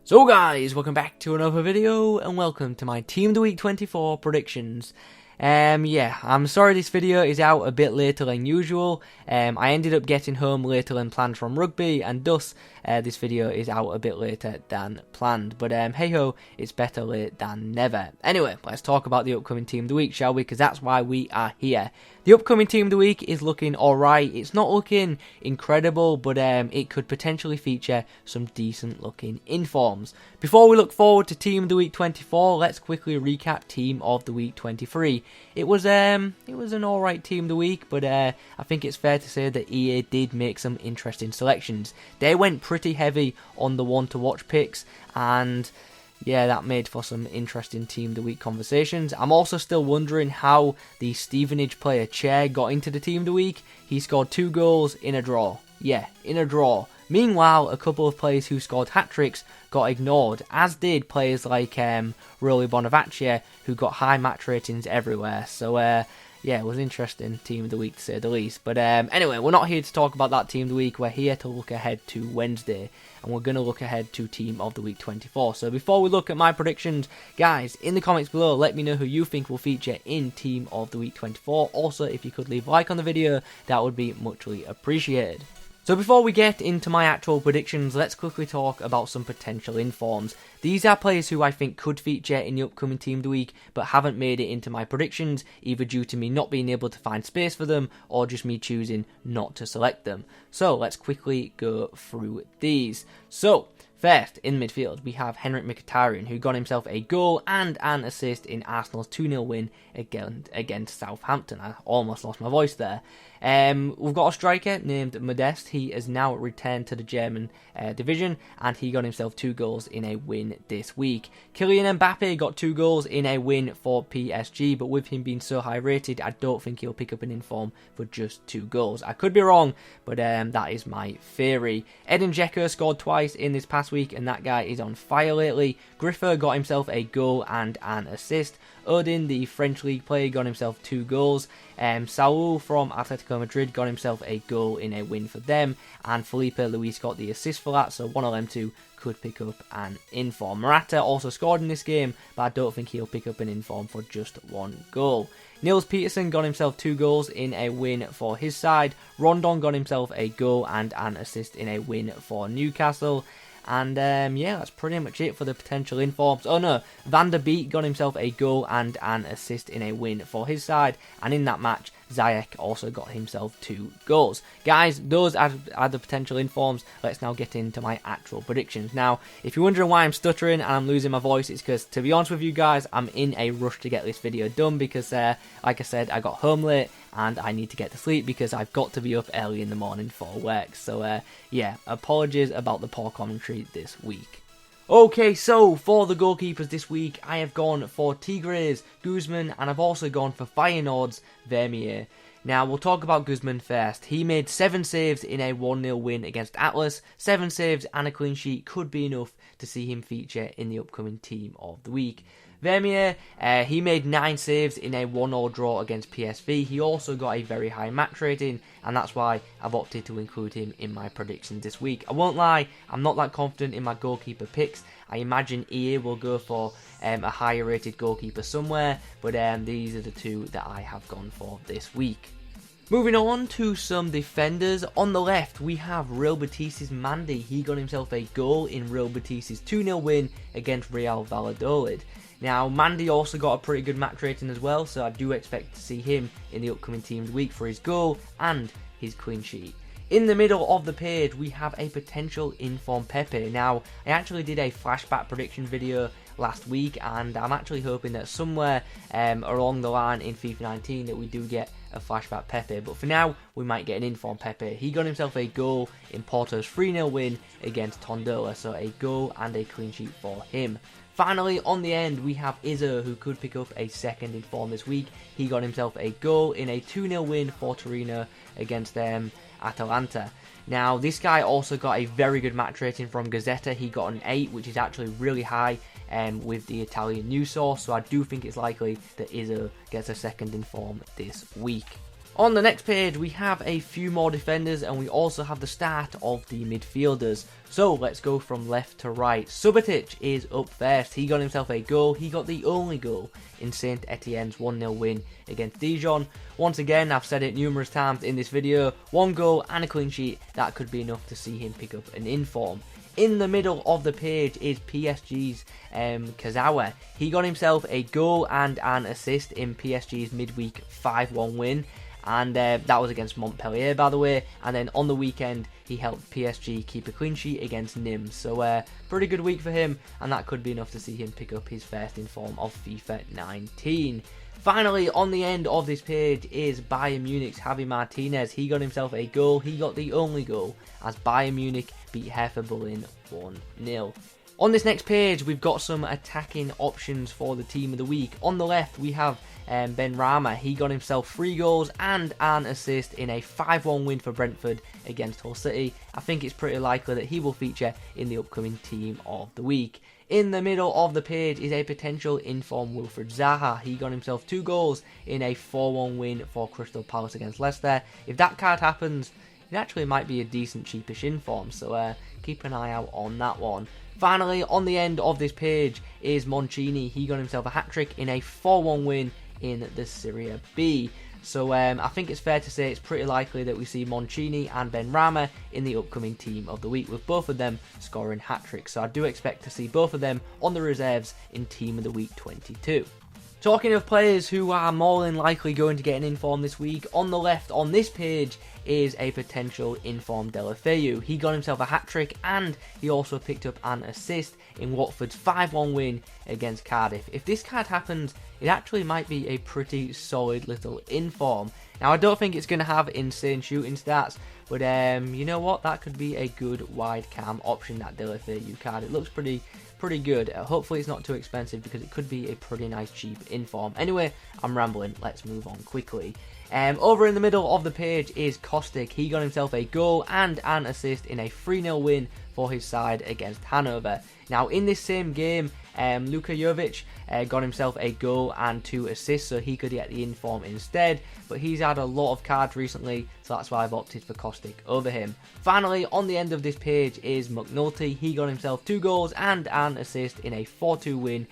So guys, welcome back to another video and welcome to my Team of the Week 24 predictions. I'm sorry this video is out a bit later than usual. I ended up getting home later than planned from rugby, and thus this video is out a bit later than planned. But hey ho, it's better late than never. Anyway, let's talk about the upcoming Team of the Week, shall we? Because that's why we are here. The upcoming Team of the Week is looking alright. It's not looking incredible, but it could potentially feature some decent looking informs. Before we look forward to Team of the Week 24, let's quickly recap Team of the Week 23. It was an alright Team of the Week, but I think it's fair to say that EA did make some interesting selections. They went pretty heavy on the one to watch picks, and yeah, that made for some interesting Team of the Week conversations. I'm also still wondering how the Stevenage player Chair got into the Team of the Week. He scored 2 goals in a draw. Yeah, in a draw. Meanwhile, a couple of players who scored hat-tricks got ignored, as did players like Rolly Bonavaccia, who got high match ratings everywhere. So, yeah, it was an interesting Team of the Week to say the least. But anyway, we're not here to talk about that Team of the Week. We're here to look ahead to Wednesday, and we're going to look ahead to Team of the Week 24. So before we look at my predictions, guys, in the comments below, let me know who you think will feature in Team of the Week 24. Also, if you could leave a like on the video, that would be muchly appreciated. So before we get into my actual predictions, let's quickly talk about some potential informs. These are players who I think could feature in the upcoming Team of the Week, but haven't made it into my predictions, either due to me not being able to find space for them, or just me choosing not to select them. So let's quickly go through these. So, first, in midfield, we have Henrik Mkhitaryan, who got himself a goal and an assist in Arsenal's 2-0 win against Southampton. I almost lost my voice there. We've got a striker named Modeste. He has now returned to the German division, and he got himself 2 goals in a win this week. Kylian Mbappe got 2 goals in a win for PSG, but with him being so high rated, I don't think he'll pick up an inform for just 2 goals. I could be wrong, but that is my theory. Edin Dzeko scored twice in this past week, and that guy is on fire lately. Griffer got himself a goal and an assist. Odin, the French league player, got himself 2 goals. Saul from Atletico Madrid got himself a goal in a win for them, and Felipe Luis got the assist for that, so one of them two could pick up an inform. Morata also scored in this game, but I don't think he'll pick up an inform for just 1 goal. Niels Peterson got himself 2 goals in a win for his side. Rondon got himself a goal and an assist in a win for Newcastle. And yeah, that's pretty much it for the potential informs. Oh no, Van der Beek got himself a goal and an assist in a win for his side. And in that match, Ziyech also got himself 2 goals. Guys, those are the potential informs. Let's now get into my actual predictions. Now, if you're wondering why I'm stuttering and I'm losing my voice, it's because, to be honest with you guys, I'm in a rush to get this video done because, like I said, I got home late and I need to get to sleep because I've got to be up early in the morning for work. So, yeah, apologies about the poor commentary this week. Okay, so for the goalkeepers this week, I have gone for Tigres, Guzman, and I've also gone for Feyenoord's Vermeer. Now, we'll talk about Guzman first. He made 7 saves in a 1-0 win against Atlas. 7 saves and a clean sheet could be enough to see him feature in the upcoming Team of the Week. Vermeer, he made 9 saves in a 1-1 draw against PSV. He also got a very high match rating, and that's why I've opted to include him in my predictions this week. I won't lie, I'm not that confident in my goalkeeper picks. I imagine EA will go for a higher rated goalkeeper somewhere, but these are the 2 that I have gone for this week. Moving on to some defenders. On the left, we have Real Betis' Mandy. He got himself a goal in Real Betis' 2-0 win against Real Valladolid. Now, Mandy also got a pretty good match rating as well, so I do expect to see him in the upcoming Team of the Week for his goal and his clean sheet. In the middle of the page, we have a potential inform Pepe. Now, I actually did a flashback prediction video last week, and I'm actually hoping that somewhere along the line in FIFA 19 that we do get a flashback Pepe. But for now, we might get an inform Pepe. He got himself a goal in Porto's 3-0 win against Tondola, so a goal and a clean sheet for him. Finally, on the end, we have Izzo, who could pick up a second inform this week. He got himself a goal in a 2-0 win for Torino against Atalanta. Now, this guy also got a very good match rating from Gazzetta. He got an 8, which is actually really high with the Italian news source, so I do think it's likely that Izzo gets a second inform this week. On the next page, we have a few more defenders, and we also have the start of the midfielders. So let's go from left to right. Subotic is up first. He got himself a goal. He got the only goal in Saint Etienne's 1-0 win against Dijon. Once again, I've said it numerous times in this video, 1 goal and a clean sheet, that could be enough to see him pick up an inform. In the middle of the page is PSG's Kazawa. He got himself a goal and an assist in PSG's midweek 5-1 win. And that was against Montpellier, by the way. And then on the weekend, he helped PSG keep a clean sheet against Nîmes. So pretty good week for him, and that could be enough to see him pick up his first inform of FIFA 19. Finally, on the end of this page is Bayern Munich's Javi Martinez. He got himself a goal. He got the only goal as Bayern Munich beat Hertha Berlin 1-0. On this next page, we've got some attacking options for the team of the week. On the left, we have Benrahma. He got himself 3 goals and an assist in a 5-1 win for Brentford against Hull City. I think it's pretty likely that he will feature in the upcoming team of the week. In the middle of the page is a potential inform Wilfried Zaha. He got himself 2 goals in a 4-1 win for Crystal Palace against Leicester. If that card happens, it actually might be a decent cheapish inform, so keep an eye out on that one. Finally, on the end of this page is Mancini. He got himself a hat-trick in a 4-1 win in the Serie B. So I think it's fair to say it's pretty likely that we see Mancini and Benrahma in the upcoming team of the week, with both of them scoring hat-tricks. So I do expect to see both of them on the reserves in team of the week 22. Talking of players who are more than likely going to get an inform this week, on the left on this page is a potential inform Deulofeu. He got himself a hat-trick and he also picked up an assist in Watford's 5-1 win against Cardiff. If this card happens, it actually might be a pretty solid little inform. Now, I don't think it's going to have insane shooting stats, but you know what? That could be a good wide cam option, that Deulofeu card. It looks pretty good. Hopefully it's not too expensive because it could be a pretty nice cheap inform. Anyway, I'm rambling. Let's move on quickly. Over in the middle of the page is Kostic. He got himself a goal and an assist in a 3-0 win for his side against Hanover. Now, in this same game, Luka Jovic got himself a goal and 2 assists, so he could get the inform instead, but he's had a lot of cards recently, so that's why I've opted for Kostic over him. Finally, on the end of this page is McNulty. He got himself 2 goals and an assist in a 4-2 win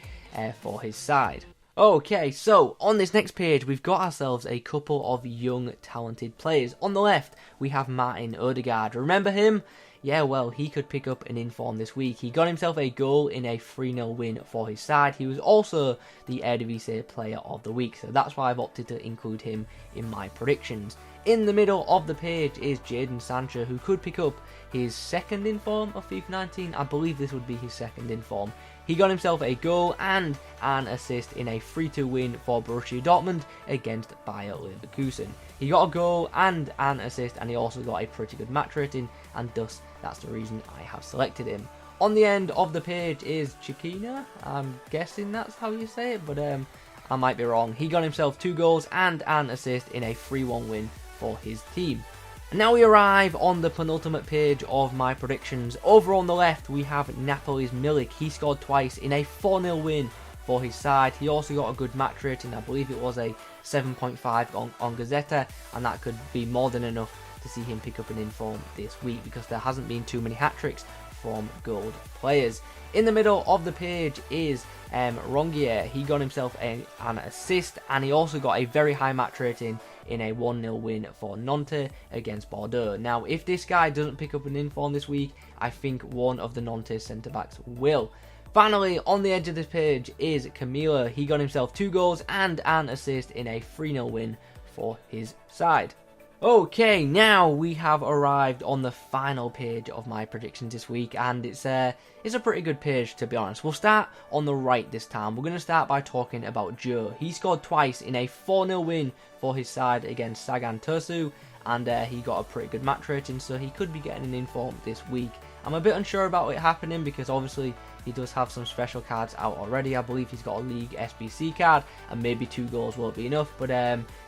for his side. Okay, so on this next page, we've got ourselves a couple of young, talented players. On the left, we have Martin Odegaard. Remember him? Yeah, well, he could pick up an inform this week. He got himself a goal in a 3-0 win for his side. He was also the Eredivisie player of the week, so that's why I've opted to include him in my predictions. In the middle of the page is Jadon Sancho, who could pick up his second inform of FIFA 19. I believe this would be his second inform. He got himself a goal and an assist in a 3-2 win for Borussia Dortmund against Bayer Leverkusen. He got a goal and an assist, and he also got a pretty good match rating, and thus that's the reason I have selected him. On the end of the page is Chiquina. I'm guessing that's how you say it, but I might be wrong. He got himself 2 goals and an assist in a 3-1 win for his team. And now we arrive on the penultimate page of my predictions. Over on the left, we have Napoli's Milik. He scored twice in a 4-0 win for his side. He also got a good match rating. I believe it was a 7.5 on Gazzetta, and that could be more than enough to see him pick up an inform this week, because there hasn't been too many hat-tricks from gold players. In the middle of the page is Rongier. He got himself an assist, and he also got a very high match rating in a 1-0 win for Nantes against Bordeaux. Now, if this guy doesn't pick up an inform this week, I think one of the Nantes centre-backs will. Finally, on the edge of this page is Camilo. He got himself 2 goals and an assist in a 3-0 win for his side. Okay, now we have arrived on the final page of my predictions this week, and it's a pretty good page, to be honest. We'll start on the right this time. We're going to start by talking about Joe. He scored twice in a 4-0 win for his side against Sagan Tosu, and he got a pretty good match rating, so he could be getting an inform this week. I'm a bit unsure about it happening because obviously he does have some special cards out already. I believe he's got a League SBC card, and maybe 2 goals won't be enough, but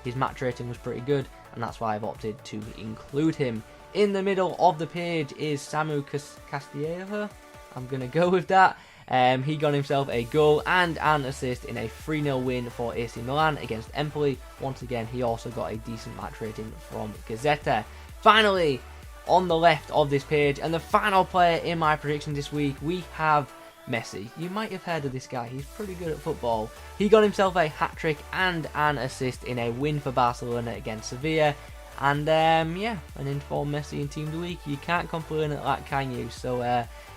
his match rating was pretty good, and that's why I've opted to include him. In the middle of the page is Samu Castillejo. I'm going to go with that. He got himself a goal and an assist in a 3-0 win for AC Milan against Empoli. Once again, he also got a decent match rating from Gazzetta. Finally, on the left of this page, and the final player in my prediction this week, we have Messi. You might have heard of this guy, he's pretty good at football. He got himself a hat-trick and an assist in a win for Barcelona against Sevilla. And yeah, an informed Messi in Team of the Week. You can't complain at that, can you? So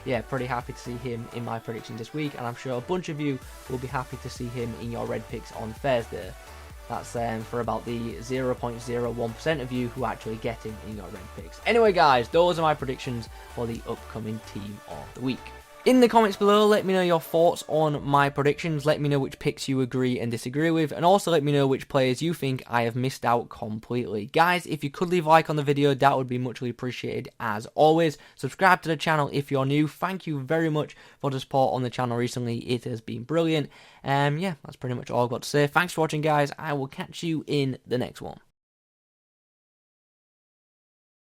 yeah, pretty happy to see him in my predictions this week, and I'm sure a bunch of you will be happy to see him in your red picks on Thursday. That's for about the 0.01% of you who actually get him in your red picks. Anyway guys, those are my predictions for the upcoming Team of the Week. In the comments below, let me know your thoughts on my predictions. Let me know which picks you agree and disagree with. And also let me know which players you think I have missed out completely. Guys, if you could leave a like on the video, that would be muchly appreciated as always. Subscribe to the channel if you're new. Thank you very much for the support on the channel recently. It has been brilliant. Yeah, that's pretty much all I've got to say. Thanks for watching, guys. I will catch you in the next one.